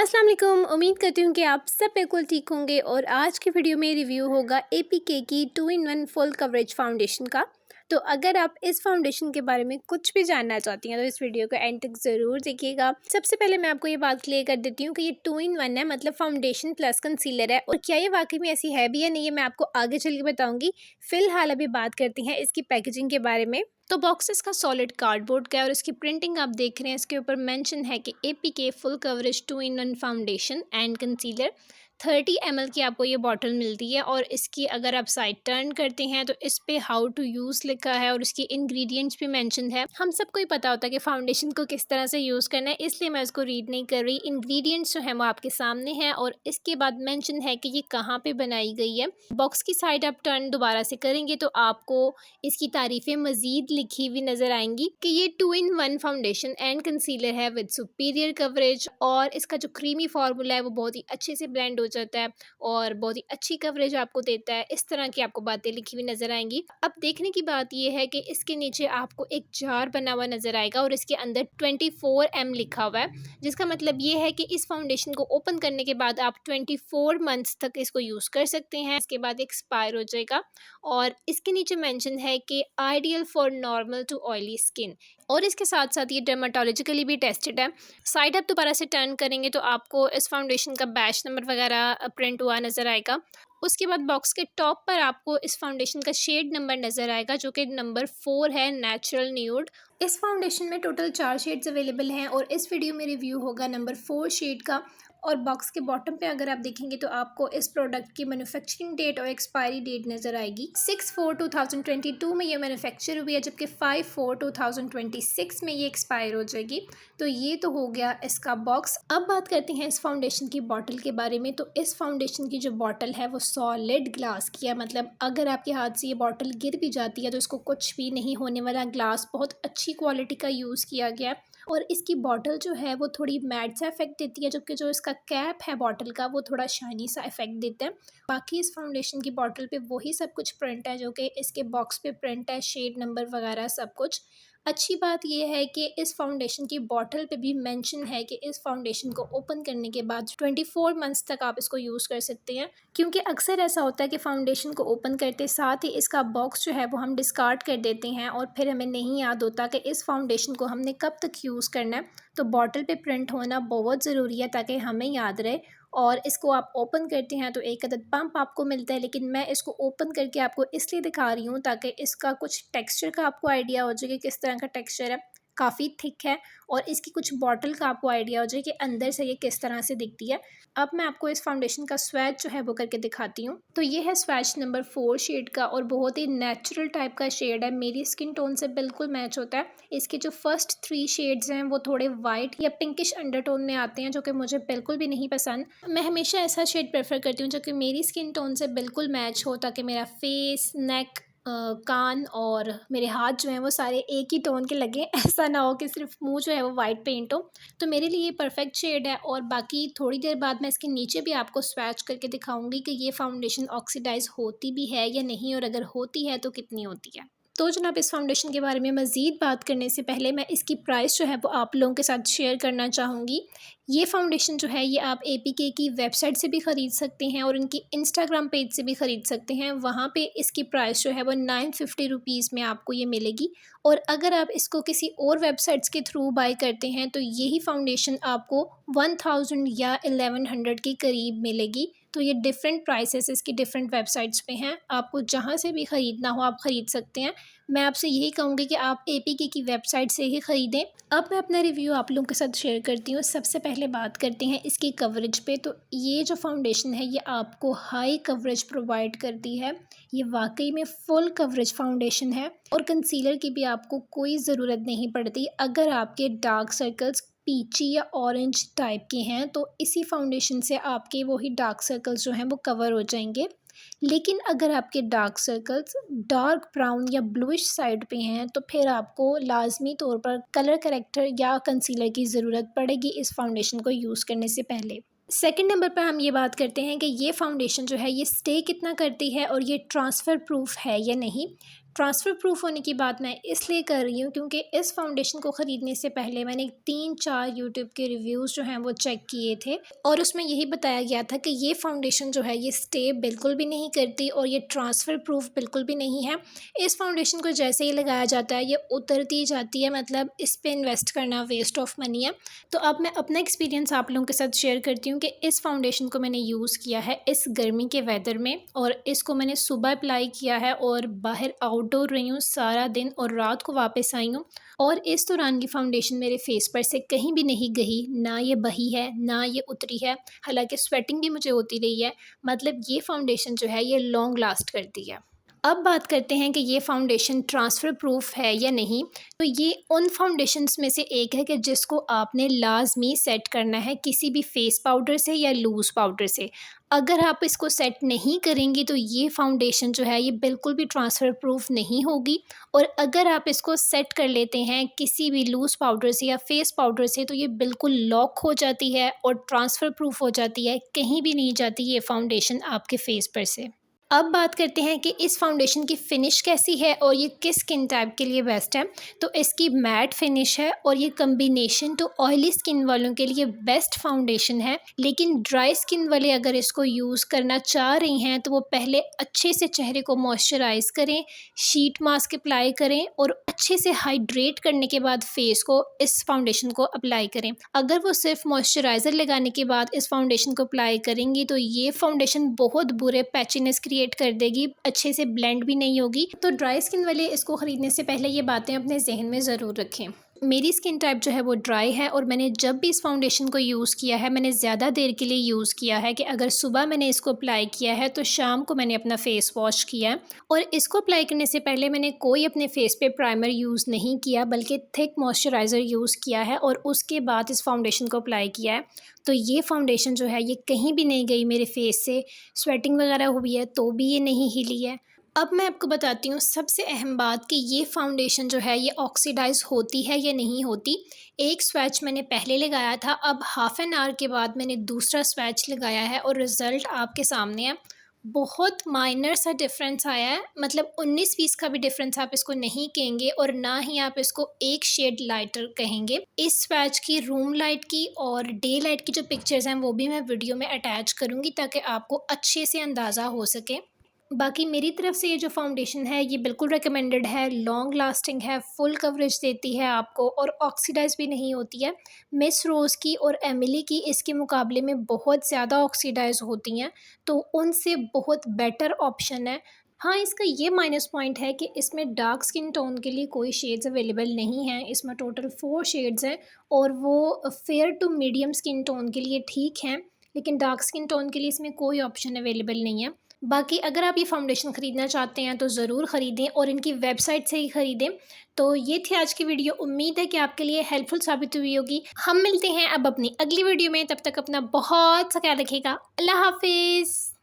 अस्सलाम वालेकुम। उम्मीद करती हूँ कि आप सब बिल्कुल ठीक होंगे और आज की वीडियो में रिव्यू होगा एपीके की 2 in 1 फुल कवरेज फाउंडेशन का। तो अगर आप इस फाउंडेशन के बारे में कुछ भी जानना चाहती हैं तो इस वीडियो को एंड तक ज़रूर देखिएगा। सबसे पहले मैं आपको ये बात क्लियर कर देती हूँ कि ये 2 in 1 है, मतलब फाउंडेशन प्लस कंसीलर है। और क्या ये वाकई में ऐसी है भी या नहीं, है मैं आपको आगे चल के बताऊँगी। फ़िलहाल अभी बात करती हैं इसकी पैकेजिंग के बारे में। तो बॉक्स इसका सॉलिड कार्डबोर्ड का है और इसकी प्रिंटिंग आप देख रहे हैं, इसके ऊपर मेंशन है कि APK full coverage 2 in 1 foundation and concealer. 30 ml की आपको ये बॉटल मिलती है और इसकी अगर आप साइड टर्न करते हैं तो इस पे हाउ टू यूज़ लिखा है और इसकी इंग्रेडिएंट्स भी मेंशन है। हम सबको ही पता होता है कि फाउंडेशन को किस तरह से यूज़ करना है, इसलिए मैं इसको रीड नहीं कर रही। इंग्रेडिएंट्स जो है वो आपके सामने हैं और इसके बाद मेंशन है कि ये कहाँ पे बनाई गई है। बॉक्स की साइड आप टर्न दोबारा से करेंगे तो आपको इसकी तारीफ़ें मज़ीद लिखी हुई नज़र आएंगी कि ये 2 in 1 फाउंडेशन एंड कंसीलर है विद सुपीरियर कवरेज और इसका जो क्रीमी फार्मूला है वो बहुत ही अच्छे से ब्लेंड हो जाता है और बहुत ही अच्छी कवरेज आपको देता है। इस तरह की आपको बातें लिखी हुई नज़र आएंगी। अब देखने की बात यह है कि इसके नीचे आपको एक जार बना हुआ नज़र आएगा और इसके अंदर 24M लिखा हुआ है, जिसका मतलब ये है कि इस फाउंडेशन को ओपन करने के बाद आप 24 मंथ्स तक इसको यूज़ कर सकते हैं। इसके बाद एक्सपायर हो जाएगा और इसके नीचे मेंशन है कि ideal for normal to oily skin और इसके साथ साथ ये डर्माटोलॉजिकली भी टेस्टेड है। साइड आप दोबारा से टर्न करेंगे तो आपको इस फाउंडेशन का बैच नंबर वगैरह प्रिंट हुआ नज़र आएगा। उसके बाद बॉक्स के टॉप पर आपको इस फाउंडेशन का शेड नंबर नज़र आएगा जो कि नंबर 4 है, नेचुरल न्यूड। इस फाउंडेशन में टोटल 4 शेड्स अवेलेबल हैं और इस वीडियो में रिव्यू होगा नंबर 4 शेड का। और बॉक्स के बॉटम पे अगर आप देखेंगे तो आपको इस प्रोडक्ट की मैन्युफैक्चरिंग डेट और एक्सपायरी डेट नज़र आएगी। 6/4/2022 में ये मैन्युफैक्चर हुई है, जबकि 5/4/2026 में ये एक्सपायर हो जाएगी। तो ये तो हो गया इसका बॉक्स। अब बात करते हैं इस फाउंडेशन की बॉटल के बारे में। तो इस फाउंडेशन की जो बॉटल है वो सॉलिड ग्लास की है, मतलब अगर आपके हाथ से ये बॉटल गिर भी जाती है तो इसको कुछ भी नहीं होने वाला। ग्लास बहुत अच्छी क्वालिटी का यूज़ किया गया है और इसकी बॉटल जो है वो थोड़ी मैट सा इफेक्ट देती है, जबकि जो इसका कैप है बॉटल का वो थोड़ा शाइनी सा इफेक्ट देता है। बाकी इस फाउंडेशन की बॉटल पे वही सब कुछ प्रिंट है जो कि इसके बॉक्स पे प्रिंट है, शेड नंबर वगैरह सब कुछ। अच्छी बात यह है कि इस फाउंडेशन की बॉटल पे भी मेंशन है कि इस फाउंडेशन को ओपन करने के बाद 24 मंथ्स तक आप इसको यूज़ कर सकते हैं, क्योंकि अक्सर ऐसा होता है कि फ़ाउंडेशन को ओपन करते साथ ही इसका बॉक्स जो है वो हम डिस्कार्ड कर देते हैं और फिर हमें नहीं याद होता कि इस फाउंडेशन को हमने कब तक यूज़ करना है। तो बॉटल पे प्रिंट होना बहुत ज़रूरी है ताकि हमें याद रहे। और इसको आप ओपन करते हैं तो एक अदद पंप आपको मिलता है, लेकिन मैं इसको ओपन करके आपको इसलिए दिखा रही हूँ ताकि इसका कुछ टेक्सचर का आपको आइडिया हो जाए कि किस तरह का टेक्सचर है। काफ़ी थिक है और इसकी कुछ बॉटल का आपको आइडिया हो जाए कि अंदर से ये किस तरह से दिखती है। अब मैं आपको इस फाउंडेशन का स्वैच जो है वो करके दिखाती हूँ। तो ये है स्वैच नंबर 4 शेड का और बहुत ही नेचुरल टाइप का शेड है, मेरी स्किन टोन से बिल्कुल मैच होता है। इसके जो फर्स्ट 3 शेड्स हैं वो थोड़े वाइट या पिंकिश अंडरटोन में आते हैं, जो कि मुझे बिल्कुल भी नहीं पसंद। मैं हमेशा ऐसा शेड प्रेफर करती हूँ जो कि मेरी स्किन टोन से बिल्कुल मैच हो, ताकि मेरा फेस, नेक, कान और मेरे हाथ जो हैं वो सारे एक ही टोन के लगें। ऐसा ना हो कि सिर्फ मुंह जो है वो वाइट पेंट हो। तो मेरे लिए ये परफेक्ट शेड है। और बाकी थोड़ी देर बाद मैं इसके नीचे भी आपको स्वैच करके दिखाऊंगी कि ये फाउंडेशन ऑक्सीडाइज होती भी है या नहीं, और अगर होती है तो कितनी होती है। तो जनाब, इस फाउंडेशन के बारे में मज़ीद बात करने से पहले मैं इसकी प्राइस जो है वो आप लोगों के साथ शेयर करना चाहूँगी। ये फाउंडेशन जो है ये आप एपीके की वेबसाइट से भी ख़रीद सकते हैं और इनकी इंस्टाग्राम पेज से भी ख़रीद सकते हैं। वहाँ पे इसकी प्राइस जो है वो 950 रुपीज़ में आपको ये मिलेगी। और अगर आप इसको किसी और वेबसाइट्स के थ्रू बाय करते हैं तो यही फाउंडेशन आपको 1000 या 1100 के करीब मिलेगी। तो ये डिफरेंट प्राइसेस इसकी डिफरेंट वेबसाइट्स पे हैं, आपको जहाँ से भी ख़रीदना हो आप ख़रीद सकते हैं। मैं आपसे यही कहूँगी कि आप एपीके की वेबसाइट से ही ख़रीदें। अब मैं अपना रिव्यू आप लोगों के साथ शेयर करती हूँ। सबसे पहले बात करते हैं इसकी कवरेज पे। तो ये जो फाउंडेशन है ये आपको हाई कवरेज प्रोवाइड करती है। ये वाकई में फुल कवरेज फाउंडेशन है और कंसीलर की भी आपको कोई ज़रूरत नहीं पड़ती। अगर आपके डार्क सर्कल्स पीची या ऑरेंज टाइप के हैं तो इसी फाउंडेशन से आपके वही डार्क सर्कल्स जो हैं वो कवर हो जाएंगे। लेकिन अगर आपके डार्क सर्कल्स डार्क ब्राउन या ब्लूइश साइड पे हैं तो फिर आपको लाजमी तौर पर कलर करेक्टर या कंसीलर की ज़रूरत पड़ेगी इस फाउंडेशन को यूज़ करने से पहले। सेकंड नंबर पर हम ये बात करते हैं कि ये फाउंडेशन जो है ये स्टे कितना करती है और ये ट्रांसफ़र प्रूफ है या नहीं। ट्रांसफ़र प्रूफ होने की बात मैं इसलिए कर रही हूँ क्योंकि इस फाउंडेशन को ख़रीदने से पहले मैंने 3-4 यूट्यूब के रिव्यूज़ जो हैं वो चेक किए थे और उसमें यही बताया गया था कि ये फाउंडेशन जो है ये स्टे बिल्कुल भी नहीं करती और ये ट्रांसफ़र प्रूफ बिल्कुल भी नहीं है। इस फाउंडेशन को जैसे ही लगाया जाता है ये उतरती जाती है, मतलब इस पे इन्वेस्ट करना वेस्ट ऑफ मनी है। तो अब मैं अपना एक्सपीरियंस आप लोगों के साथ शेयर करती हूँ कि इस फाउंडेशन को मैंने यूज़ किया है इस गर्मी के वेदर में और इसको मैंने सुबह अप्लाई किया है और बाहर आउटडोर रही हूँ सारा दिन और रात को वापस आई हूँ और इस दौरान ये फाउंडेशन मेरे फेस पर से कहीं भी नहीं गई, ना ये बही है ना ये उतरी है। हालांकि स्वेटिंग भी मुझे होती रही है, मतलब ये फाउंडेशन जो है ये लॉन्ग लास्ट करती है। अब बात करते हैं कि ये फाउंडेशन ट्रांसफ़र प्रूफ है या नहीं। तो ये उन फाउंडेशंस में से एक है कि जिसको आपने लाजमी सेट करना है किसी भी फेस पाउडर से या लूज़ पाउडर से। अगर आप इसको सेट नहीं करेंगी तो ये फाउंडेशन जो है ये बिल्कुल भी ट्रांसफ़र प्रूफ नहीं होगी और अगर आप इसको सेट कर लेते हैं किसी भी लूज़ पाउडर से या फेस पाउडर से तो ये बिल्कुल लॉक हो जाती है और ट्रांसफ़र प्रूफ हो जाती है, कहीं भी नहीं जाती ये फाउंडेशन आपके फेस पर से। अब बात करते हैं कि इस फाउंडेशन की फ़िनिश कैसी है और ये किस स्किन टाइप के लिए बेस्ट है। तो इसकी मैट फिनिश है और ये कम्बिनेशन तो ऑयली स्किन वालों के लिए बेस्ट फाउंडेशन है, लेकिन ड्राई स्किन वाले अगर इसको यूज़ करना चाह रही हैं तो वो पहले अच्छे से चेहरे को मॉइस्चराइज़ करें, शीट मास्क अप्लाई करें और अच्छे से हाइड्रेट करने के बाद फेस को इस फाउंडेशन को अप्लाई करें। अगर वो सिर्फ मॉइस्चराइज़र लगाने के बाद इस फाउंडेशन को अप्लाई करेंगी तो ये फाउंडेशन बहुत बुरे पैचीनेस क्रिएट कर देगी, अच्छे से ब्लेंड भी नहीं होगी। तो ड्राई स्किन वाले इसको ख़रीदने से पहले ये बातें अपने जहन में ज़रूर रखें। मेरी स्किन टाइप जो है वो ड्राई है और मैंने जब भी इस फाउंडेशन को यूज़ किया है मैंने ज़्यादा देर के लिए यूज़ किया है कि अगर सुबह मैंने इसको अप्लाई किया है तो शाम को मैंने अपना फ़ेस वॉश किया है और इसको अप्लाई करने से पहले मैंने कोई अपने फेस पे प्राइमर यूज़ नहीं किया बल्कि थिक मॉइस्चराइज़र यूज़ किया है और उसके बाद इस फाउंडेशन को अप्लाई किया है। तो ये फाउंडेशन जो है ये कहीं भी नहीं गई मेरे फेस से, स्वेटिंग वगैरह हुई है तो भी ये नहीं हिली है। अब मैं आपको बताती हूँ सबसे अहम बात कि ये फाउंडेशन जो है ये ऑक्सीडाइज़ होती है या नहीं होती। एक स्वैच मैंने पहले लगाया था, अब हाफ़ एन आवर के बाद मैंने दूसरा स्वैच लगाया है और रिज़ल्ट आपके सामने है। बहुत माइनर सा डिफरेंस आया है, मतलब 19-20 का भी डिफरेंस आप इसको नहीं कहेंगे और ना ही आप इसको एक शेड लाइटर कहेंगे। इस स्वैच की रूम लाइट की और डे लाइट की जो पिक्चर्स हैं वो भी मैं वीडियो में अटैच करूँगी ताकि आपको अच्छे से अंदाज़ा हो सके। बाकी मेरी तरफ से ये जो फाउंडेशन है ये बिल्कुल रिकमेंडेड है, लॉन्ग लास्टिंग है, फुल कवरेज देती है आपको और ऑक्सीडाइज़ भी नहीं होती है। मिस रोज़ की और एमिली की इसके मुकाबले में बहुत ज़्यादा ऑक्सीडाइज़ होती हैं, तो उनसे बहुत बेटर ऑप्शन है। हाँ, इसका ये माइनस पॉइंट है कि इसमें डार्क स्किन टोन के लिए कोई शेड्स अवेलेबल नहीं हैं। इसमें टोटल 4 शेड्स हैं और वो fair to medium skin tone के लिए ठीक हैं, लेकिन डार्क स्किन टोन के लिए इसमें कोई ऑप्शन अवेलेबल नहीं है। बाकी अगर आप ये फाउंडेशन ख़रीदना चाहते हैं तो ज़रूर ख़रीदें और इनकी वेबसाइट से ही ख़रीदें। तो ये थी आज की वीडियो, उम्मीद है कि आपके लिए हेल्पफुल साबित हुई होगी। हम मिलते हैं अब अपनी अगली वीडियो में, तब तक अपना बहुत सा ख्याल रखिएगा। अल्लाह हाफ़िज़।